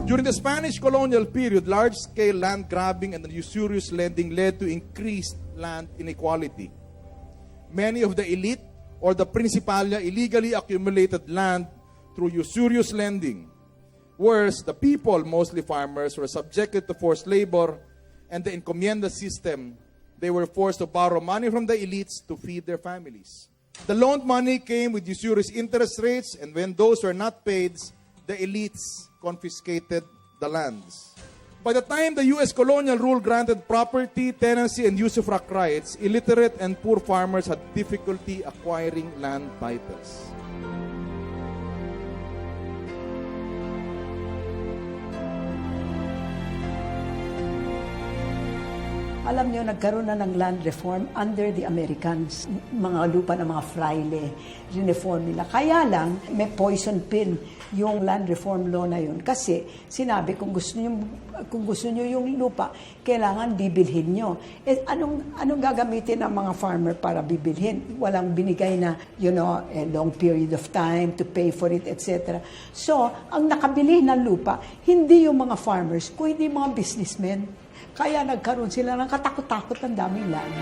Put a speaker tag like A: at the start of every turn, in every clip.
A: During the Spanish colonial period, large-scale land grabbing and usurious lending led to increased land inequality. Many of the elite or the principalia illegally accumulated land through usurious lending. Worse, the people, mostly farmers, were subjected to forced labor and the encomienda system. They were forced to borrow money from the elites to feed their families. The loaned money came with usurious interest rates, and when those were not paid, the elites confiscated the lands. By the time the U.S. colonial rule granted property, tenancy, and usufruct rights, illiterate and poor farmers had difficulty acquiring land titles.
B: Alam niyo, nagkaroon na ng land reform under the Americans. Mga lupa ng mga fraile, reform nila. Kaya lang, may poison pill yung land reform law na yun. Kasi sinabi, kung gusto niyo yung lupa, kailangan bibilhin nyo. Eh, anong gagamitin ng mga farmer para bibilhin? Walang binigay na, a long period of time to pay for it, etc. So, ang nakabili ng lupa, hindi yung mga farmers, kundi mga businessmen. Kaya nagkaroon sila ng katakot-takot ng daming land.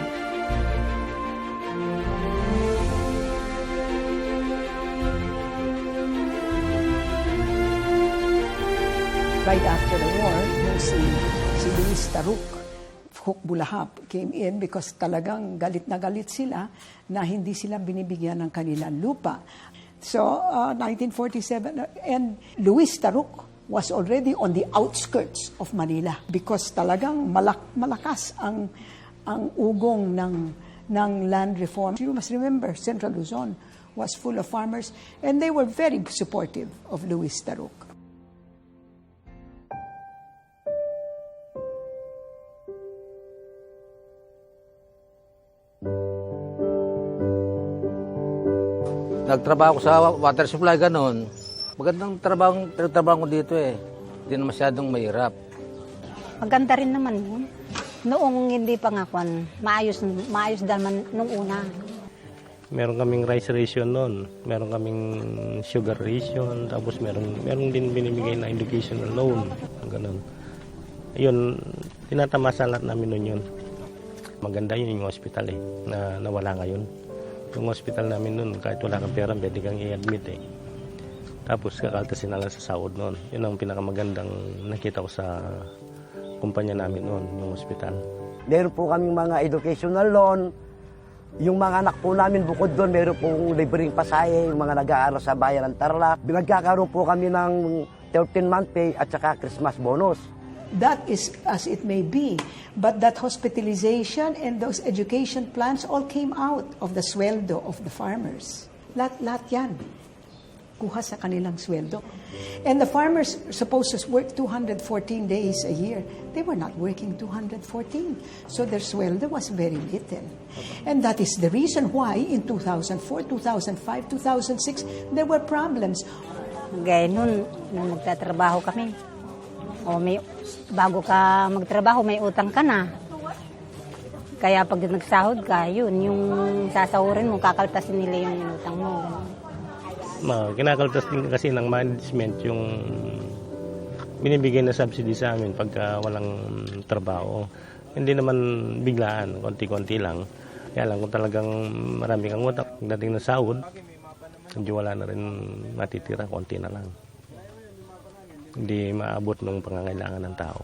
B: Right after the war, si Luis Taruc, Hukbulahap, came in because talagang galit na galit sila na hindi sila binibigyan ng kanilang lupa. So, 1947, and Luis Taruc was already on the outskirts of Manila because talagang malakas ang ugong ng land reform. You must remember, Central Luzon was full of farmers and they were very supportive of Luis Taruc.
C: Nagtrabaho ko sa water supply, ganun. Magandang trabaho ko dito eh. Hindi na masyadong mahirap.
D: Maganda rin naman yun. Noong hindi pa nga kwan, maayos naman nung una.
E: Meron kaming rice ration noon. Meron kaming sugar ration. Tapos meron din binibigay na educational loan. Ganun. Yun, tinatamasa lahat namin noon yun. Maganda yun yung hospital eh, na nawala ngayon. Yung hospital namin noon, kahit wala kang pera, pwede kang i-admit eh. Tapos kakaltasin na lang sa sahod noon. Yun ang pinakamagandang nakita ko sa kumpanya namin noon, yung hospital.
F: Meron po kaming mga educational loan. Yung mga anak po namin bukod doon, meron pong libreng pasahe, yung mga nag-aaral sa bayan ng Tarlac. Nagkakaroon po kami ng 13-month pay at saka Christmas bonus.
B: That is as it may be, but that hospitalization and those education plans all came out of the sweldo of the farmers. Lahat yan. Kuha sa kanilang sweldo. And the farmers supposed to work 214 days a year. They were not working 214. So their sweldo was very little. And that is the reason why in 2004, 2005, 2006, there were problems.
D: Gaya nun, nung nagtatrabaho kami. Bago ka magtrabaho, may utang ka na. Kaya pag nagsahod ka, yun, yung sasahurin mo, kakaltasin nila yung inutang mo.
E: Kinakaltas din kasi ng management yung binibigay na subsidy sa amin pagka walang trabaho. Hindi naman biglaan, konti-konti lang. Kaya lang kung talagang marami kang utang, pagdating ng sahod, medyo wala na rin matitira, konti na lang. Hindi maabot ng pangangailangan ng tao.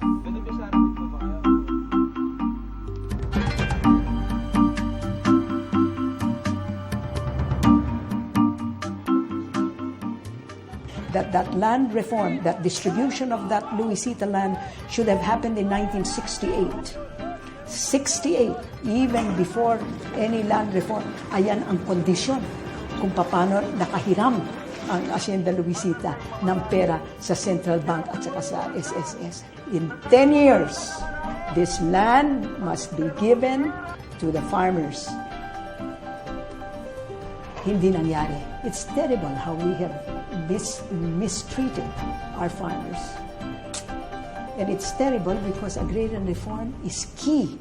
B: That land reform, that distribution of that Luisita land should have happened in 1968. 68, even before any land reform. Ayan ang kondisyon kung paano nakahiram ang Hacienda Luisita ng pera sa Central Bank at saka sa SSS. In 10 years, this land must be given to the farmers. Hindi nangyari. It's terrible how we have mistreated our farmers. And it's terrible because agrarian reform is key.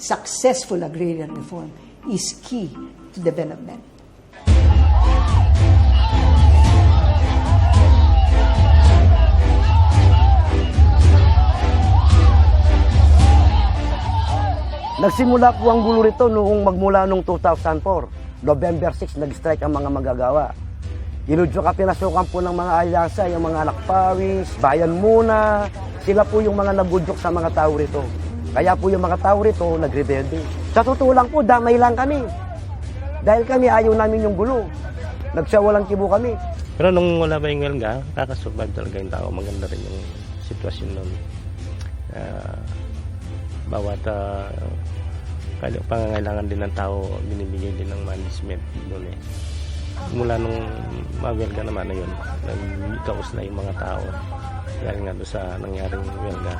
B: Successful agrarian reform is key to development.
F: Nagsimula po ang gulo rito magmula noong 2004. November 6, nag-strike ang mga manggagawa. Inudyo ka pinasukan po ng mga alyansa, yung mga anak pawis, bayan muna. Sila po yung mga nagudyok sa mga tao rito. Kaya po yung mga tao rito nagrebelde. Sa totoo lang po, damay lang kami. Dahil kami ayaw namin yung gulo. Nagsawalang kibo kami.
E: Pero nung wala pa yung welga, kakasurvive talaga yung tao. Maganda rin yung sitwasyon nun. Bawat pangangailangan din ng tao, binibigay din ng management doon eh. Mula nung mawelga naman na yun, nagkaos na yung mga tao dahil nga doon sa nangyaring welga.